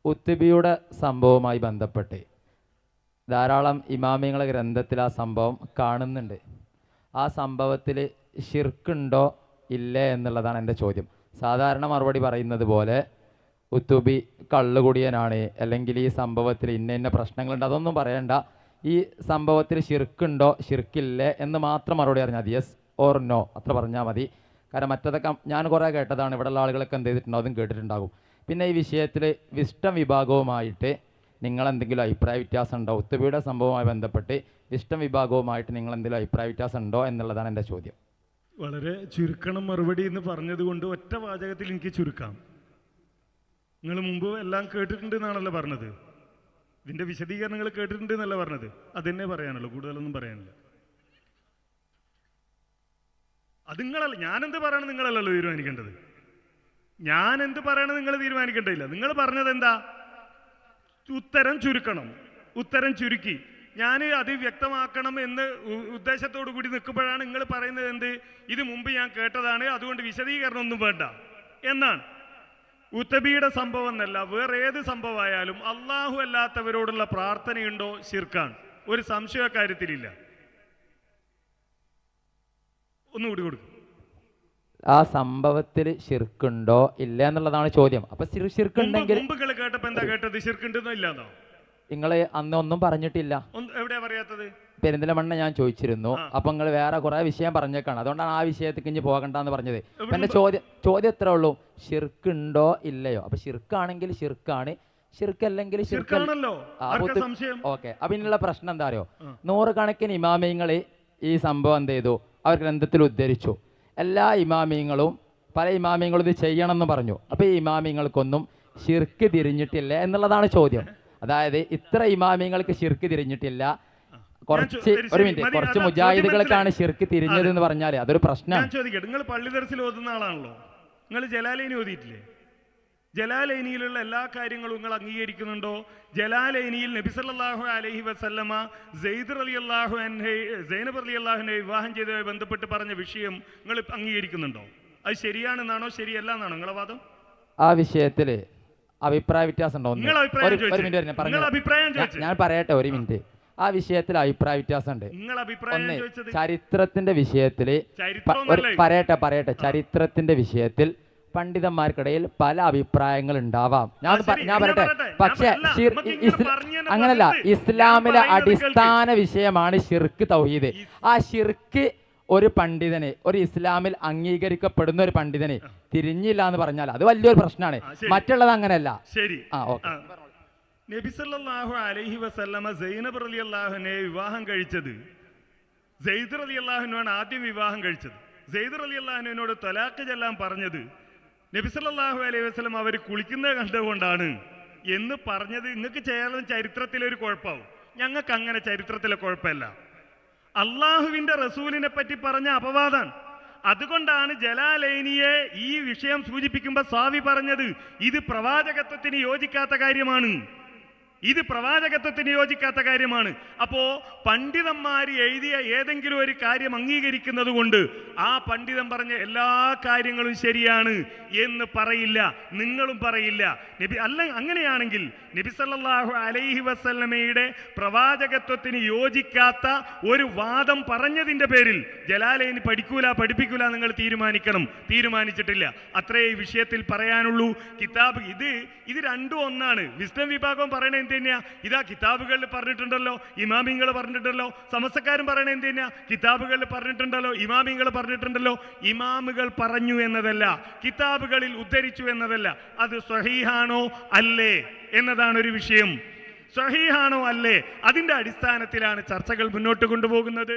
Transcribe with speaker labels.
Speaker 1: ഉത്തുബിയുടെ സംഭവവുമായി ബന്ധപ്പെട്ട് ധാരാളം ഇമാമിങ്ങളെ ഗ്രന്ഥത്തിൽ ആ സംഭവം കാണുന്നുണ്ട്. ആ സംഭവത്തിൽ ഷിർക്കുണ്ടോ ഇല്ലേ എന്നുള്ളതാണ് എൻ്റെ ചോദ്യം. സാധാരണ മറുപടി പറയുന്നത് പോലെ ഉത്തുബി കള്ളുകുടിയനാണ്, അല്ലെങ്കിൽ ഈ സംഭവത്തിൽ ഇന്ന പ്രശ്നങ്ങളുണ്ട്, അതൊന്നും പറയണ്ട, ഈ സംഭവത്തിൽ ഷിർക്കുണ്ടോ ഷിർക്കില്ലേ എന്ന് മാത്രം മറുപടി പറഞ്ഞാൽ മതി. യെസ് ഓർ നോ അത്ര പറഞ്ഞാൽ മതി. കാരണം മറ്റതൊക്കെ ഞാൻ കുറേ കേട്ടതാണ്, ഇവിടെയുള്ള ആളുകളൊക്കെ എന്ത് ചെയ്തിട്ടുണ്ടോ അതും കേട്ടിട്ടുണ്ടാകും. പിന്നെ ഈ വിഷയത്തിൽ വിഷ്ടം വിഭാഗവുമായിട്ട് നിങ്ങളെന്തെങ്കിലും അഭിപ്രായ വ്യത്യാസം ഉണ്ടോ? ഉത്തുബിയുടെ സംഭവവുമായി ബന്ധപ്പെട്ട് വിഷ്ടം വിഭാഗവുമായിട്ട് നിങ്ങൾ എന്തെങ്കിലും അഭിപ്രായ വ്യത്യാസം ഉണ്ടോ എന്നുള്ളതാണ് എൻ്റെ ചോദ്യം.
Speaker 2: വളരെ ചുരുക്കണം മറുപടി എന്ന് പറഞ്ഞതുകൊണ്ട് ഒറ്റ വാചകത്തിൽ എനിക്ക് ചുരുക്കാം. നിങ്ങൾ മുമ്പ് എല്ലാം കേട്ടിട്ടുണ്ട് എന്നാണല്ലോ പറഞ്ഞത്, ഇതിൻ്റെ വിശദീകരണങ്ങൾ കേട്ടിട്ടുണ്ട് എന്നല്ല പറഞ്ഞത്, അതെന്നെ പറയാനുള്ളൂ, കൂടുതലൊന്നും പറയാനില്ല. അത് നിങ്ങളല്ല, ഞാനെന്ത് പറയണം നിങ്ങളല്ലല്ലോ തീരുമാനിക്കേണ്ടത്. ഞാൻ എന്ത് പറയണം നിങ്ങൾ തീരുമാനിക്കേണ്ടതില്ല. നിങ്ങൾ പറഞ്ഞത് എന്താ? ഉത്തരം ചുരുക്കണം. ഉത്തരം ചുരുക്കി ഞാൻ അത് വ്യക്തമാക്കണം എന്ന് ഉദ്ദേശത്തോടു കൂടി നിൽക്കുമ്പോഴാണ് നിങ്ങൾ പറയുന്നത് എന്ത്, ഇത് മുമ്പ് ഞാൻ കേട്ടതാണ്, അതുകൊണ്ട് വിശദീകരണം ഒന്നും വേണ്ട എന്നാണ്. ഉത്തബിയുടെ സംഭവം എന്നല്ല, വേറെ ഏത് സംഭവമായാലും അള്ളാഹു അല്ലാത്തവരോടുള്ള പ്രാർത്ഥനയുണ്ടോ ശിർക്കാണ്, ഒരു സംശയ കാര്യത്തിലില്ല. ഒന്നുകൂടി കൊടുക്കും.
Speaker 1: ആ സംഭവത്തിൽ ഷിർക്കുണ്ടോ ഇല്ല എന്നുള്ളതാണ് ചോദ്യം. അപ്പൊ ഷിർക്കുണ്ടെങ്കിൽ
Speaker 2: കേട്ടപ്പോ എന്താ കേട്ടത്? ഷിർക്കുണ്ടെന്നോ ഇല്ലാന്നോ?
Speaker 1: നിങ്ങൾ അന്ന് ഒന്നും പറഞ്ഞിട്ടില്ല.
Speaker 2: എവിടെയാ പറയാത്തത്?
Speaker 1: പെരിന്തൽമണ്ണ ഞാൻ ചോദിച്ചിരുന്നു. അപ്പൊ നിങ്ങൾ വേറെ കുറെ വിഷയം പറഞ്ഞേക്കാണ്, അതുകൊണ്ടാണ് ആ വിഷയത്തേക്ക് ഇനി പോകണ്ടെന്ന് പറഞ്ഞത്. എന്റെ ചോദ്യം എത്ര ഉള്ളൂ, ഷിർക്കുണ്ടോ ഇല്ലയോ? അപ്പൊ ഷിർക്കാണെങ്കിൽ ഷിർക്കാണ്, ഷിർക്കല്ലെങ്കിൽ ഷിർക്കാണല്ലോ. ഓക്കെ. അപ്പൊ ഇതിനുള്ള പ്രശ്നം എന്താ അറിയോ, നൂറുകണക്കിന് ഇമാമിയങ്ങള് ഈ സംഭവം എന്ത് ചെയ്തു, അവർ ഗ്രന്ഥത്തിൽ ഉദ്ധരിച്ചു. എല്ലാ ഇമാമിയങ്ങളും പല ഇമാമിയങ്ങളും ഇത് ചെയ്യണം എന്ന് പറഞ്ഞു. അപ്പൊ ഈ ഇമാമിയങ്ങൾക്കൊന്നും ഷിർക്ക് തിരിഞ്ഞിട്ടില്ല എന്നുള്ളതാണ് ചോദ്യം. അതായത് ഇത്ര ഇമാമിയങ്ങൾക്ക് ഷിർക്ക് തിരിഞ്ഞിട്ടില്ല, കുറച്ച് മുജാഹിദുകൾക്കാണ് ഷിർക്ക് തിരിഞ്ഞത് എന്ന് പറഞ്ഞാൽ അതൊരു പ്രശ്നമാണ്.
Speaker 2: നിങ്ങൾ പള്ളി ദർസിൽ ഓതുന്ന ആളാണല്ലോ, നിങ്ങൾ ജലാലൈനി ഓതിയിട്ടില്ലേ? ജലാലൈനിയിലുള്ള എല്ലാ കാര്യങ്ങളും നിങ്ങൾ അംഗീകരിക്കുന്നുണ്ടോ? ജലാലൈനിയിൽ നബി സല്ലല്ലാഹു അലൈഹി വസല്ലമ സൈനബ് റളിയല്ലാഹുവിനെ വിവാഹം ചെയ്തതുമായി ബന്ധപ്പെട്ട് പറഞ്ഞ വിഷയം നിങ്ങൾ അംഗീകരിക്കുന്നുണ്ടോ? അത് ശരിയാണെന്നാണോ ശരിയല്ല എന്നാണോ നിങ്ങളെ വാദം?
Speaker 1: ആ വിഷയത്തിൽ അഭിപ്രായ വ്യത്യാസം ഉണ്ടോ? ഞാൻ പറയട്ടെ, ഒരു മിനിറ്റ്. ആ വിഷയത്തിൽ അഭിപ്രായ വ്യത്യാസമുണ്ട്. ഒന്ന്, ചരിത്രത്തിന്റെ വിഷയത്തിൽ പറയട്ടെ, ചരിത്രത്തിന്റെ വിഷയത്തിൽ പണ്ഡിതന്മാർക്കിടയിൽ പല അഭിപ്രായങ്ങൾ ഉണ്ടാവാം. ഞാൻ പറയട്ടെ, പക്ഷെ അങ്ങനല്ല, ഇസ്ലാമിലെ അടിസ്ഥാന വിഷയമാണ് ഷിർക്ക് തൗഹീദ്. ആ ഷിർക്ക് ഒരു പണ്ഡിതന്, ഒരു ഇസ്ലാമിൽ അംഗീകരിക്കപ്പെടുന്ന ഒരു പണ്ഡിതന് തിരിഞ്ഞില്ല എന്ന് പറഞ്ഞാൽ അത് വലിയൊരു പ്രശ്നമാണ്. മറ്റുള്ളത് അങ്ങനെയല്ല.
Speaker 2: ശരി. നബി സല്ലല്ലാഹു അലൈഹി വസല്ലമ സൈനബ് റളിയല്ലാഹുവിനെ വിവാഹം കഴിച്ചത്, സെയ്ദ് റളിയല്ലാഹുവിനാണ് ആദ്യം വിവാഹം കഴിച്ചത്. സെയ്ദ് റളിയല്ലാഹുവിനോട് തലാഖ് ചെല്ലാൻ പറഞ്ഞത് നബി സല്ലല്ലാഹു അലൈഹി വസല്ലം അവർ കുളിക്കുന്നത് കണ്ടുകൊണ്ടാണ് എന്ന് പറഞ്ഞത്. നിങ്ങൾക്ക് ചെയ്യാൻ ചരിത്രത്തിലൊരു കുഴപ്പമാവും, ഞങ്ങൾക്ക് അങ്ങനെ ചരിത്രത്തിലെ കുഴപ്പമില്ല. അള്ളാഹുവിന്റെ റസൂലിനെ പറ്റി പറഞ്ഞ അപവാദാണ്. അതുകൊണ്ടാണ് ജലാലൈനിയെ ഈ വിഷയം സൂചിപ്പിക്കുമ്പോൾ സ്വാമി പറഞ്ഞത് ഇത് പ്രവാചകത്വത്തിന് യോജിക്കാത്ത കാര്യമാണ്, ഇത് പ്രവാചകത്വത്തിന് യോജിക്കാത്ത കാര്യമാണ്. അപ്പോ പണ്ഡിതന്മാർ എഴുതിയ ഏതെങ്കിലും ഒരു കാര്യം അംഗീകരിക്കുന്നത് കൊണ്ട് ആ പണ്ഡിതൻ പറഞ്ഞ എല്ലാ കാര്യങ്ങളും ശരിയാണ് എന്ന് പറയില്ല, നിങ്ങളും പറയില്ല. അങ്ങനെയാണെങ്കിൽ നബി സല്ലല്ലാഹു അലൈഹി വസല്ലമയുടെ പ്രവാചകത്വത്തിന് യോജിക്കാത്ത ഒരു വാദം പറഞ്ഞതിന്റെ പേരിൽ ജലാലൈനി പഠിപ്പിക്കൂല നിങ്ങൾ തീരുമാനിച്ചിട്ടില്ല. അത്രേ ഈ വിഷയത്തിൽ പറയാനുള്ളൂ. കിതാബ് ഇത് രണ്ടും ഒന്നാണ്. വിസ്ഡം വിഭാഗം പറയണ എന്ത് തന്നെയാ, ഇതാ കിതാബുകളിൽ പറഞ്ഞിട്ടുണ്ടല്ലോ, ഇമാമിങ്ങൾ പറഞ്ഞിട്ടുണ്ടല്ലോ. സമസ്തക്കാരും പറയണ എന്ത് തന്നെയാ, കിതാബുകളിൽ പറഞ്ഞിട്ടുണ്ടല്ലോ, ഇമാമിങ്ങൾ പറഞ്ഞിട്ടുണ്ടല്ലോ. ഇമാമുകൾ പറഞ്ഞു എന്നതല്ല, കിതാബുകളിൽ ഉദ്ധരിച്ചു എന്നതല്ല, അത് സ്വഹീഹാണോ അല്ലേ എന്നതാണ് ഒരു വിഷയം. സ്വഹീഹാണോ അല്ലേ, അതിന്റെ അടിസ്ഥാനത്തിലാണ് ചർച്ചകൾ മുന്നോട്ട് കൊണ്ടുപോകുന്നത്.